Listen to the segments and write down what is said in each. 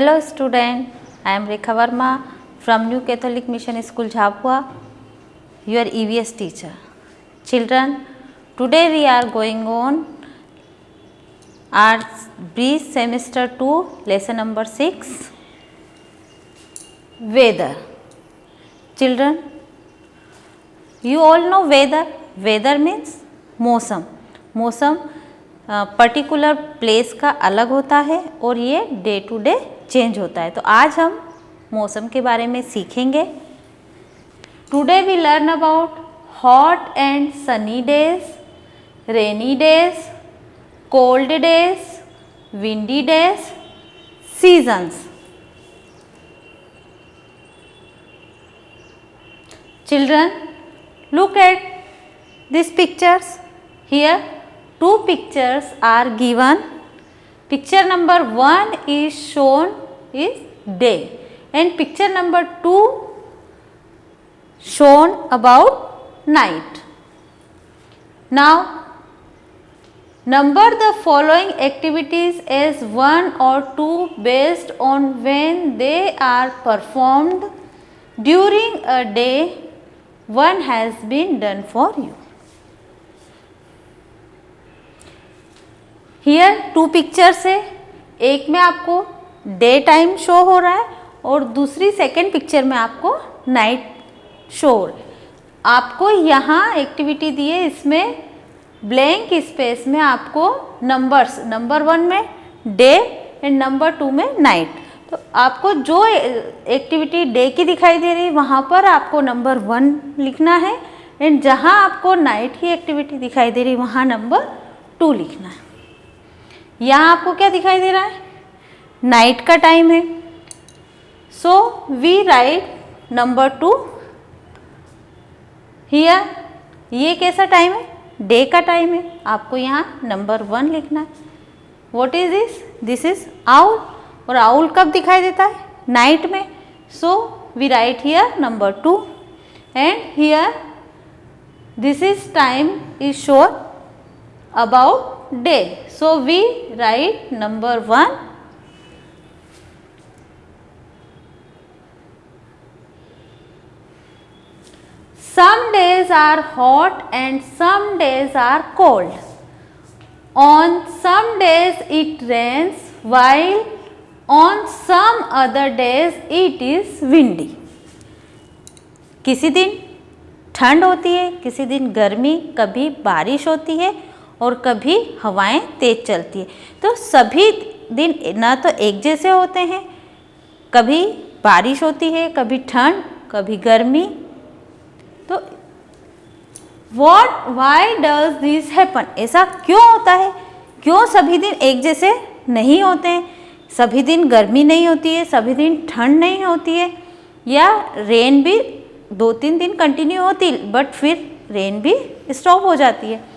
Hello student, I am Rekha Verma from New Catholic Mission School Jhabua, your EVS teacher. Children, today we are going on our brief semester 2 lesson number 6, weather. Children, you all know weather. Weather means मौसम. मौसम particular place का अलग होता है और ये day to day change होता है. तो आज हम मौसम के बारे में सीखेंगे. Today we learn about hot and sunny days, rainy days, cold days, windy days, seasons. Children, look at these pictures. Here two pictures are given. Picture number 1 is shown is day and picture number 2 shown about night. Now number the following activities as 1 or 2 based on when they are performed during a day one has been done for you. Here two pictures है. एक में आपको day time show हो रहा है और दूसरी second picture में आपको नाइट शो हो रहा है. आपको यहाँ एक्टिविटी दी है, इसमें ब्लैंक स्पेस में आपको नंबर्स, नंबर 1 में डे एंड नंबर 2 में नाइट. तो आपको जो एक्टिविटी डे की दिखाई दे रही है वहाँ पर आपको नंबर 1 लिखना है एंड जहाँ आपको नाइट की एक्टिविटी दिखाई दे रही है वहाँ नंबर 2 लिखना है. यहाँ आपको क्या दिखाई दे रहा है? नाइट का टाइम है. So we write number 2 here. ये कैसा टाइम है? डे का टाइम है. आपको यहाँ नंबर 1 लिखना है. What is this? This is owl. और आउल कब दिखाई देता है? नाइट में. So we write here number 2 and here this is time is shown about day. So we write number 1. Some days are hot and some days are cold. On some days it rains while on some other days it is windy. किसी दिन ठंड होती है, किसी दिन गर्मी, कभी बारिश होती है और कभी हवाएं तेज चलती है. तो सभी दिन ना तो एक जैसे होते हैं. कभी बारिश होती है, कभी ठंड, कभी गर्मी. तो वाई डज दिस हैपन? ऐसा क्यों होता है? क्यों सभी दिन एक जैसे नहीं होते हैं? सभी दिन गर्मी नहीं होती है, सभी दिन ठंड नहीं होती है, या रेन भी 2-3 दिन कंटिन्यू होती बट फिर रेन भी स्टॉप हो जाती है.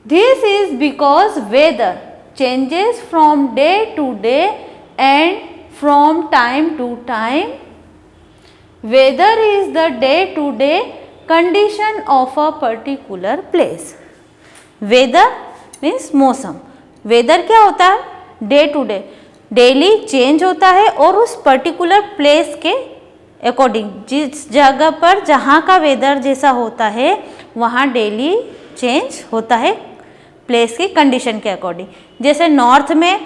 This is because weather changes from day to day and from time to time. Weather is the day to day condition of a particular place. Weather means मौसम. Weather क्या होता है? Day to day. Daily change होता है और उस particular place के according, जिस जगह पर जहाँ का वेदर जैसा होता है वहाँ डेली चेंज होता है प्लेस की कंडीशन के अकॉर्डिंग. जैसे नॉर्थ में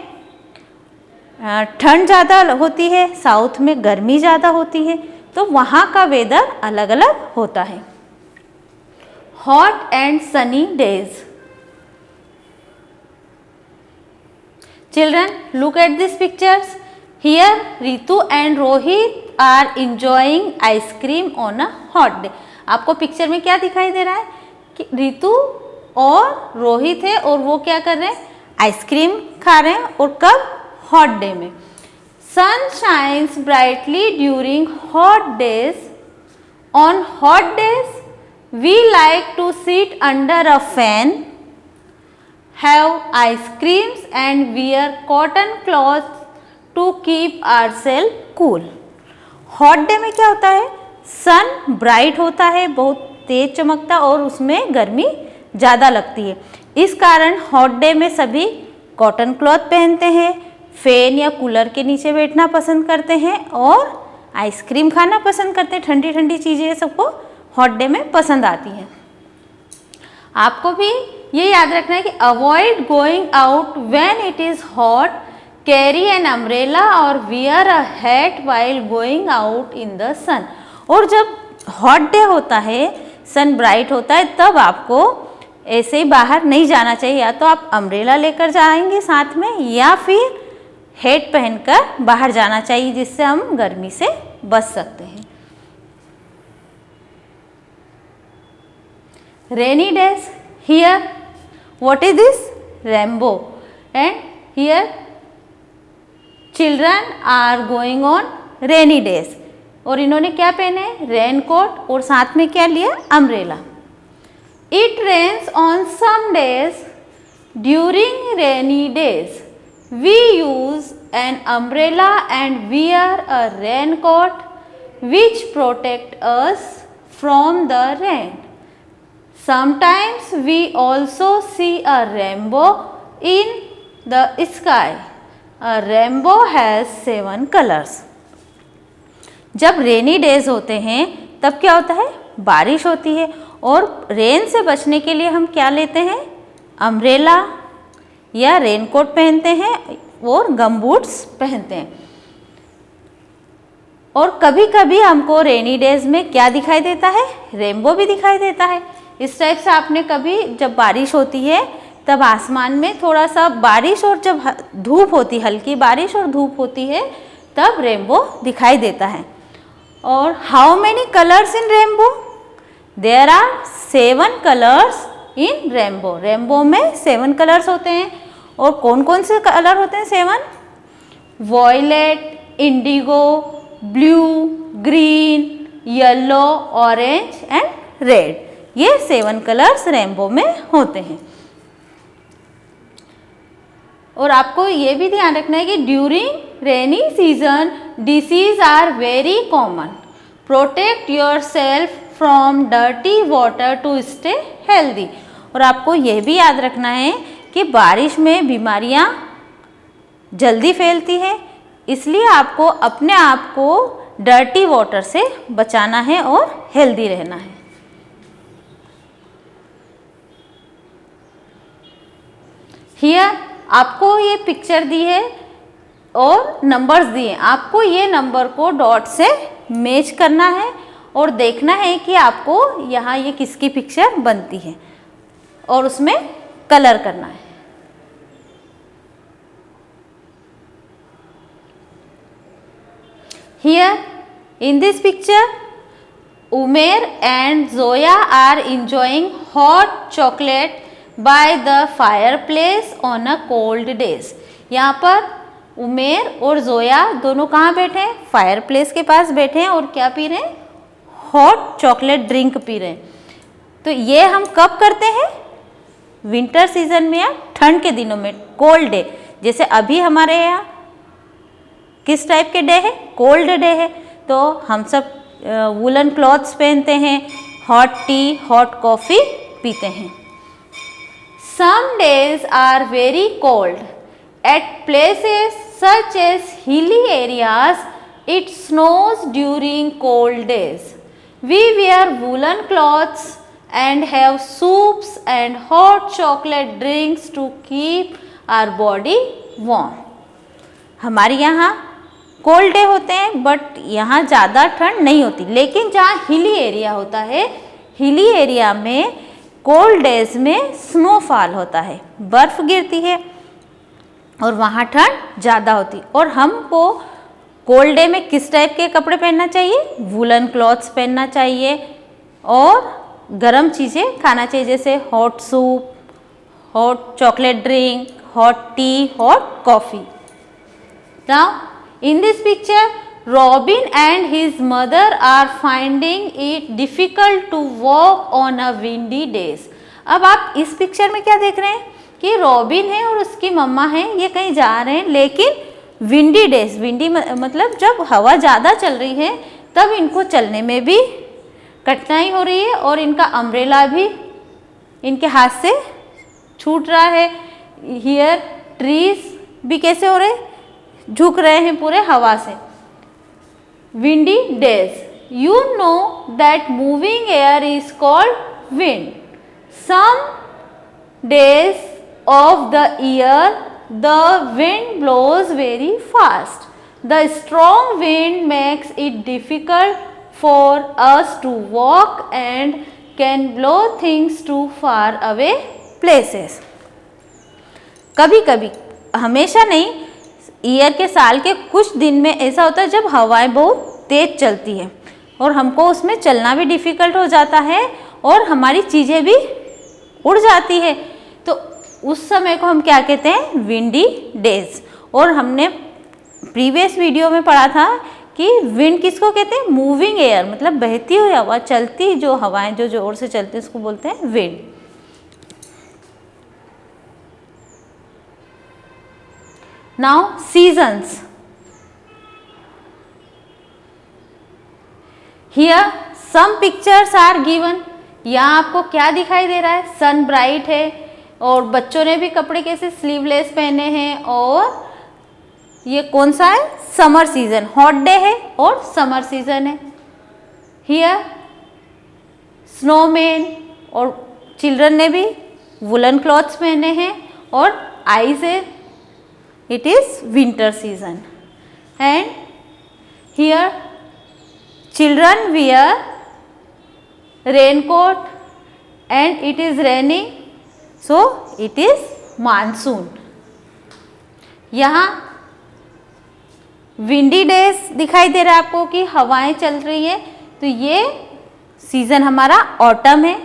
ठंड ज़्यादा होती है, साउथ में गर्मी ज़्यादा होती है, तो वहाँ का वेदर अलग अलग होता है. Hot and sunny days. Children, look at this pictures. Here Ritu and Rohit are enjoying ice cream on a hot day. आपको पिक्चर में क्या दिखाई दे रहा है कि रितु और रोहित है और वो क्या कर रहे हैं? आइसक्रीम खा रहे हैं. और कब? हॉट डे में. Sun shines brightly during hot days. On hot days we like to sit under a fan, have ice creams and wear cotton clothes to keep ourself cool. Hot day में क्या होता है? सन ब्राइट होता है, बहुत तेज चमकता और उसमें गर्मी ज़्यादा लगती है. इस कारण हॉट डे में सभी कॉटन क्लॉथ पहनते हैं, फैन या कूलर के नीचे बैठना पसंद करते हैं और आइसक्रीम खाना पसंद करते हैं। ठंडी ठंडी चीज़ें सबको हॉट डे में पसंद आती हैं। आपको भी ये याद रखना है कि avoid going out when it is hot, carry an umbrella और wear a hat while going out in the sun. और जब हॉट डे होता है, सन ब्राइट होता है, तब आपको ऐसे ही बाहर नहीं जाना चाहिए। या तो आप अम्ब्रेला लेकर जाएंगे साथ में या फिर हैट पहनकर बाहर जाना चाहिए, जिससे हम गर्मी से बच सकते हैं। Rainy days, here what is this? Rainbow. And here children are going on rainy days. और इन्होंने क्या पहने? रेन कोट और साथ में क्या लिया? Umbrella. It rains on some days. During rainy days we use an umbrella and wear a raincoat which protect us from the rain. Sometimes we also see a rainbow in the sky. A rainbow has 7 colors. जब rainy days होते हैं तब क्या होता है? बारिश होती है और रेन से बचने के लिए हम क्या लेते हैं? अम्ब्रेला या रेनकोट पहनते हैं और गम बूट्स पहनते हैं। और कभी कभी हमको रेनी डेज में क्या दिखाई देता है? रेनबो भी दिखाई देता है। इस टाइप से आपने कभी, जब बारिश होती है तब आसमान में थोड़ा सा बारिश और जब धूप होती है, हल्की बारिश और धूप होती है, तब रेनबो दिखाई देता है। और how many colours in rainbow? There are 7 colours in rainbow. Rainbow में 7 कलर्स होते हैं। और कौन कौन से कलर होते हैं? 7। Violet, indigo, blue, green, yellow, orange and red. ये 7 कलर्स रेनबो में होते हैं। और आपको ये भी ध्यान रखना है कि during rainy season diseases are very common. Protect yourself from dirty water to stay healthy. और आपको ये भी याद रखना है कि बारिश में बीमारियां जल्दी फैलती है, इसलिए आपको अपने आप को डर्टी वाटर से बचाना है और हेल्दी रहना है। हियर आपको ये पिक्चर दी है और नंबर्स दिए। आपको ये नंबर को डॉट से मैच करना है और देखना है कि आपको यहाँ ये किसकी पिक्चर बनती है और उसमें कलर करना है। Here in this picture, Umair and Zoya are enjoying hot chocolate by the fireplace on a cold days. यहाँ पर उमेर और जोया दोनों कहाँ बैठे हैं? फायर प्लेस के पास बैठे हैं और क्या पी रहे हैं? हॉट चॉकलेट ड्रिंक पी रहे हैं। तो ये हम कब करते हैं? विंटर सीजन में या ठंड के दिनों में, कोल्ड डे। जैसे अभी हमारे यहाँ किस टाइप के डे है? कोल्ड डे है, तो हम सब वुलन क्लॉथ्स पहनते हैं, हॉट टी, हॉट कॉफ़ी पीते हैं। Some days are very cold at places such as hilly areas. It snows during cold days. We wear woollen clothes and have soups and hot chocolate drinks to keep our body warm. हमारे यहाँ cold day होते हैं but यहाँ ज़्यादा ठंड नहीं होती, लेकिन जहाँ हिली एरिया होता है, हिली एरिया में कोल्ड डेज में स्नोफॉल होता है, बर्फ़ गिरती है और वहाँ ठंड ज़्यादा होती। और हमको कोल्ड डे में किस टाइप के कपड़े पहनना चाहिए? वुलन क्लॉथ्स पहनना चाहिए और गरम चीज़ें खाना चाहिए, जैसे hot soup, hot chocolate drink, hot tea, hot coffee. Now in this picture Robin and his mother are finding it difficult to walk on a windy days. अब आप इस पिक्चर में क्या देख रहे हैं कि रॉबिन है और उसकी मम्मा है, ये कहीं जा रहे हैं, लेकिन विंडी डेज, विंडी मतलब जब हवा ज़्यादा चल रही है तब इनको चलने में भी कठिनाई हो रही है और इनका अम्ब्रेला भी इनके हाथ से छूट रहा है। हियर ट्रीज भी कैसे हो रहे? झुक रहे हैं पूरे हवा से। Windy days, you know that moving air is called wind. Some days of the year the wind blows very fast. The strong wind makes it difficult for us to walk and can blow things to far away places. कभी कभी, हमेशा नहीं, year के साल के कुछ दिन में ऐसा होता है जब हवाएं बहुत तेज चलती है और हमको उसमें चलना भी डिफ़िकल्ट हो जाता है और हमारी चीज़ें भी उड़ जाती है, तो उस समय को हम क्या कहते हैं? Windy days. और हमने प्रीवियस वीडियो में पढ़ा था कि विंड किसको कहते हैं? मूविंग एयर, मतलब बहती हुई हवा, चलती जो हवाएं जो जोर से चलती है उसको बोलते हैं wind. Now seasons. Here some pictures are given. यहाँ आपको क्या दिखाई दे रहा है? सन ब्राइट है और बच्चों ने भी कपड़े कैसे स्लीवलेस पहने हैं, और ये कौन सा है? समर सीजन, हॉट डे है और समर सीजन है। Here स्नोमैन, और चिल्ड्रन ने भी वुलन क्लॉथ्स पहने हैं, और आइज है, it is winter season. And here children wear raincoat and it is raining, so it is monsoon. यहाँ विंडी डेज दिखाई दे रहा है आपको कि हवाएं चल रही है, तो ये सीजन हमारा ऑटम है।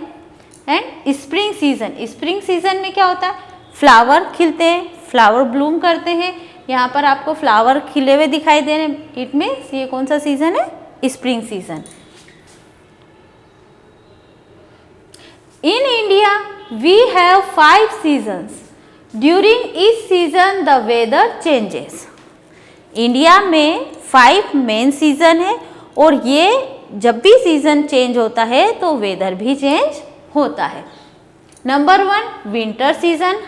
And spring season, spring season में क्या होता है? फ्लावर खिलते हैं, फ्लावर ब्लूम करते हैं। यहाँ पर आपको फ्लावर खिले हुए दिखाई दे रहे हैं, इट मीन्स ये कौन सा सीजन है? Spring season. In India we have 5 seasons. During each season the weather changes. India में 5 मेन सीजन है और ये जब भी सीजन चेंज होता है तो वेदर भी चेंज होता है। Number 1 winter season.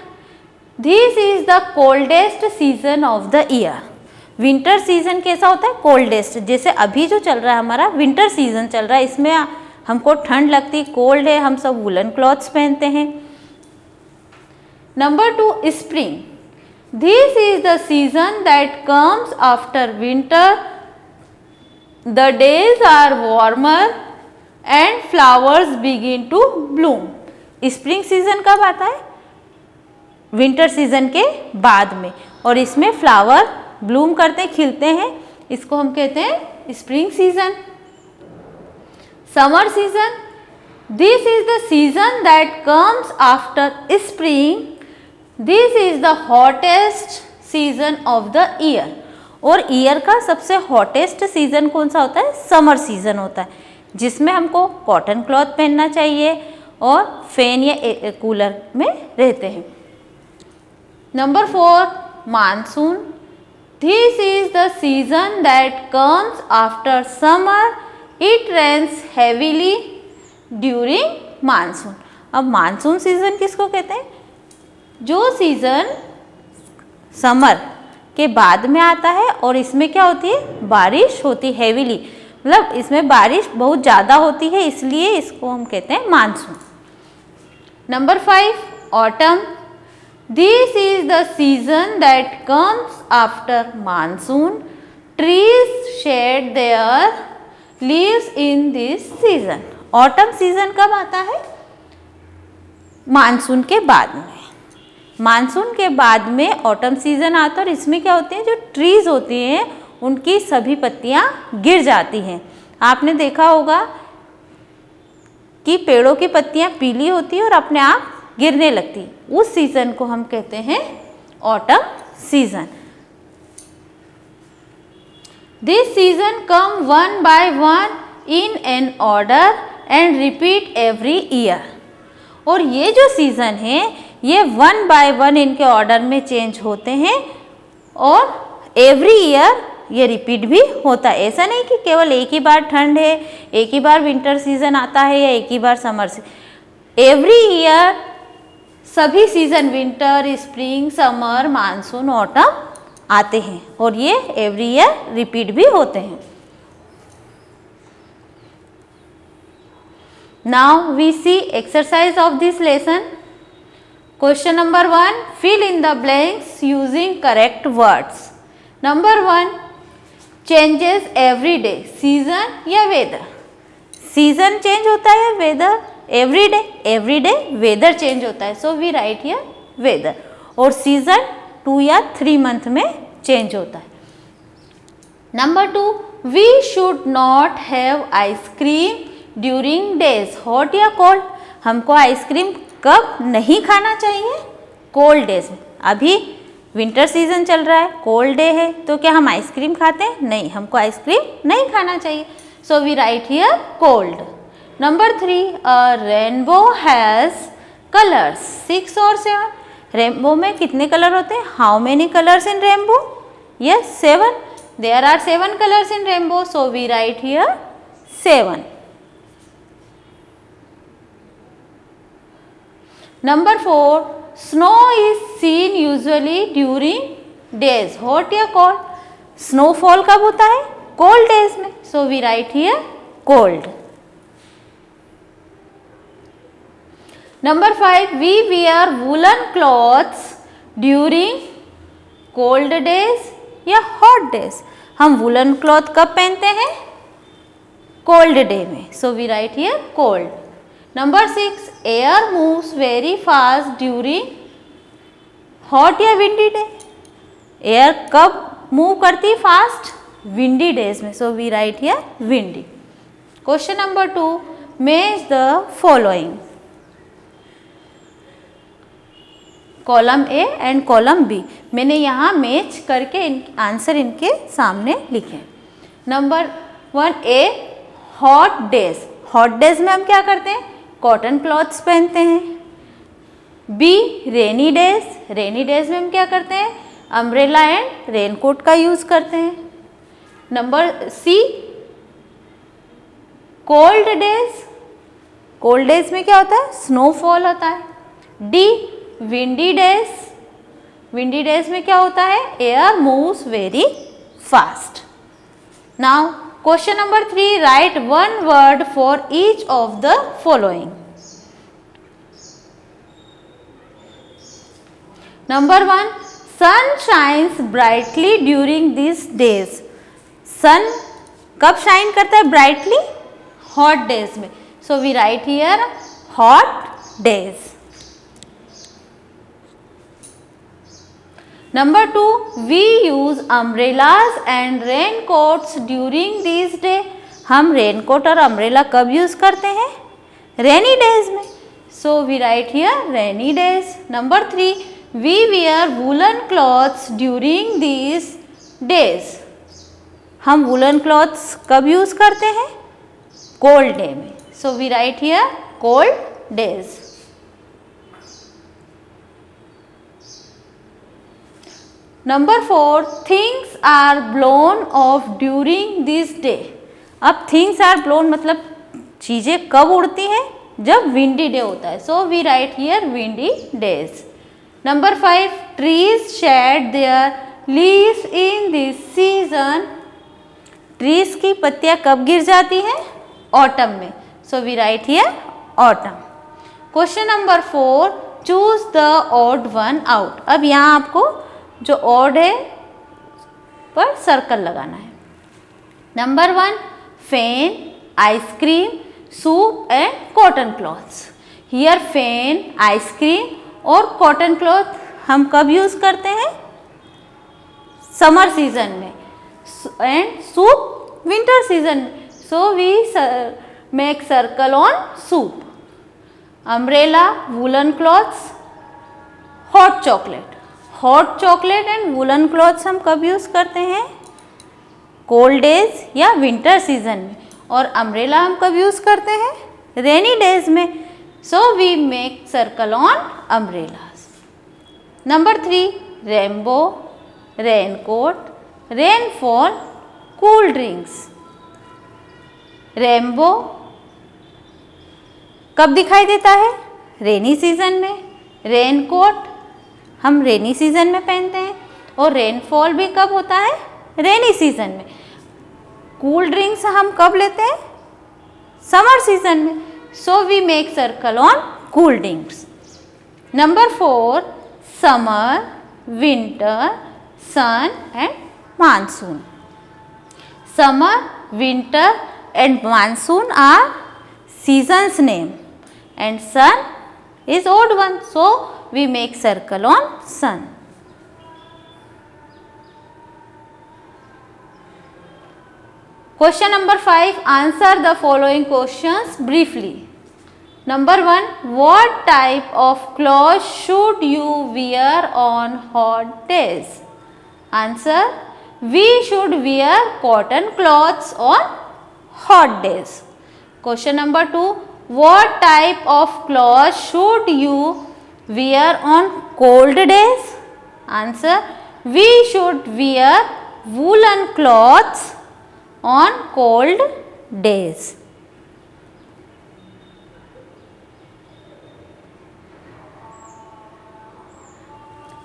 This is the coldest season of the year. Winter season कैसा होता है? कोल्डेस्ट। जैसे अभी जो चल रहा है हमारा विंटर सीजन चल रहा है, इसमें हमको ठंड लगती, कोल्ड है, हम सब वुलन क्लॉथ्स पहनते हैं। Number 2 spring. This is the season that comes after winter. The days are warmer and flowers begin to bloom. Spring season कब आता है? विंटर सीजन के बाद में, और इसमें फ्लावर ब्लूम करते, खिलते हैं, इसको हम कहते हैं spring season. Summer season. This is the season that comes after spring. This is the hottest season of the year. और ईयर का सबसे हॉटेस्ट सीजन कौन सा होता है? समर सीजन होता है, जिसमें हमको कॉटन क्लॉथ पहनना चाहिए और फैन या कूलर में रहते हैं। Number 4 monsoon. This is the season that comes after summer. It rains heavily during monsoon. अब मानसून सीजन किसको कहते हैं? जो सीजन समर के बाद में आता है और इसमें क्या होती है? बारिश होती, हेवीली, मतलब इसमें बारिश बहुत ज़्यादा होती है, इसलिए इसको हम कहते हैं monsoon. Number 5 autumn. This is the season that comes after monsoon. Trees shed their leaves in this season. Autumn season कब आता है? मानसून के बाद में। मानसून के बाद में ऑटम सीजन आता है और इसमें क्या होते हैं? जो ट्रीज होती हैं उनकी सभी पत्तियां गिर जाती हैं। आपने देखा होगा कि पेड़ों की पत्तियां पीली होती है और अपने आप गिरने लगती, उस सीजन को हम कहते हैं autumn season. This season come one by one in an order and repeat every year. और ये जो सीजन है ये 1 बाय 1 इनके ऑर्डर में चेंज होते हैं और एवरी ईयर ये रिपीट भी होता है। ऐसा नहीं कि केवल एक ही बार ठंड है, एक ही बार विंटर सीजन आता है या एक ही बार समर से। एवरी ईयर सभी season, winter, spring, summer, monsoon, autumn आते हैं और ये एवरी ईयर रिपीट भी होते हैं। Now we see exercise of this lesson. Question number 1, fill in the blanks using correct words. Number 1, changes every day, season या weather. Season change होता है, weather every day weather change होता है, so we write here weather. और season 2 या 3 month में change होता है। Number 2, we should not have ice cream during days hot या कोल्ड। हमको आइसक्रीम कब नहीं खाना चाहिए? कोल्ड डेज में। अभी विंटर सीजन चल रहा है, कोल्ड डे है, तो क्या हम आइसक्रीम खाते हैं? नहीं, हमको आइसक्रीम नहीं खाना चाहिए, so we write here cold. Number 3, a rainbow has colours 6 और 7। रेनबो में कितने कलर होते हैं? How many colours in rainbow? Yes 7। There are 7 colours in rainbow, so we write here 7। Number 4, snow is seen usually during days hot या cold. Snowfall कब होता है? Cold days में, so we write here cold. Number 5, we wear woollen clothes during cold days या hot days. हम woollen cloth कब पहनते हैं? कोल्ड डे में, so we write here cold. Number 6, air moves very fast during hot या windy day. Air कब move करती fast? Windy days में, so we write here windy. Question number 2, match the following. Column A and column B, मैंने यहाँ match करके answer इनके सामने लिखे। Number 1, A hot days. Hot days में हम क्या करते हैं? कॉटन क्लॉथ्स पहनते हैं। B rainy days. Rainy days में हम क्या करते हैं? अम्ब्रेला एंड रेनकोट का यूज करते हैं। Number C cold days. Cold days में क्या होता है? स्नोफॉल होता है। D windy days. Windy days में क्या होता है? Air moves very fast. Now question number 3, write one word for each of the following. Number 1, sun shines brightly during this days. Sun कब शाइन करता है ब्राइटली? हॉट डेज में, so we write here hot days. Number 2, we use umbrellas and raincoats during this day. हम raincoat और umbrella कब use करते हैं? Rainy days में, so we write here rainy days. Number 3, we wear woollen clothes during this days. हम woollen clothes कब use करते हैं? कोल्ड डे में, so we write here cold days. Number 4, things are blown off during this day. अब things are blown मतलब चीजें कब उड़ती हैं? जब विंडी डे होता है, so we write here windy days. Number 5, trees shed their leaves in this season. Trees की पत्तियां कब गिर जाती हैं? ऑटम में, so we write here autumn. Question number 4, choose the odd one out. अब यहाँ आपको जो ऑड है पर सर्कल लगाना है। Number 1, fan, ice cream, soup and cotton clothes. Here fan, ice cream और कॉटन क्लॉथ हम कब यूज करते हैं? समर सीजन में, एंड सूप विंटर सीजन में, so we make circle on soup. Umbrella, woollen clothes, hot chocolate. Hot chocolate and woollen clothes हम कब use करते हैं? कोल्ड डेज या विंटर सीजन में। और अम्ब्रेला हम कब यूज करते हैं? रेनी डेज में, so we make circle on umbrellas. Number 3, rainbow, raincoat, rainfall, cool drinks. Rainbow कब दिखाई देता है? रेनी सीजन में। रेनकोट हम रेनी सीजन में पहनते हैं। और रेनफॉल भी कब होता है? रेनी सीजन में। कूल ड्रिंक्स हम कब लेते हैं? समर सीजन में। So we make circle on cool drinks. Number 4, summer, winter, sun and monsoon. Summer, winter and monsoon are seasons name and sun is odd one, so we make circle on sun. Question number 5, answer the following questions briefly. Number 1, what type of clothes should you wear on hot days? Answer, we should wear cotton clothes on hot days. Question number 2, what type of clothes should you wear on cold days? Answer, we should wear woolen clothes on cold days.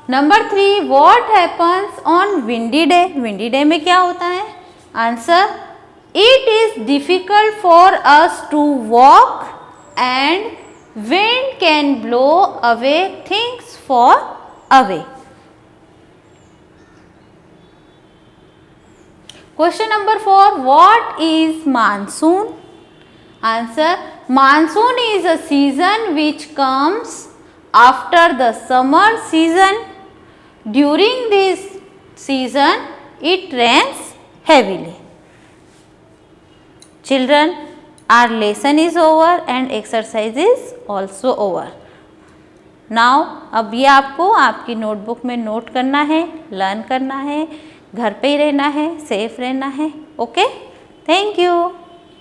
Number 3, what happens on windy day? windy day में क्या होता है? Answer, it is difficult for us to walk and wind can blow away things far away. Question number 4, what is monsoon? Answer, monsoon is a season which comes after the summer season. During this season, it rains heavily. Children, our lesson is over and exercise is also over. Now, अब ये आपको आपकी notebook में note करना है, learn करना है, घर पे ही रहना है, सेफ रहना है. Okay, thank you.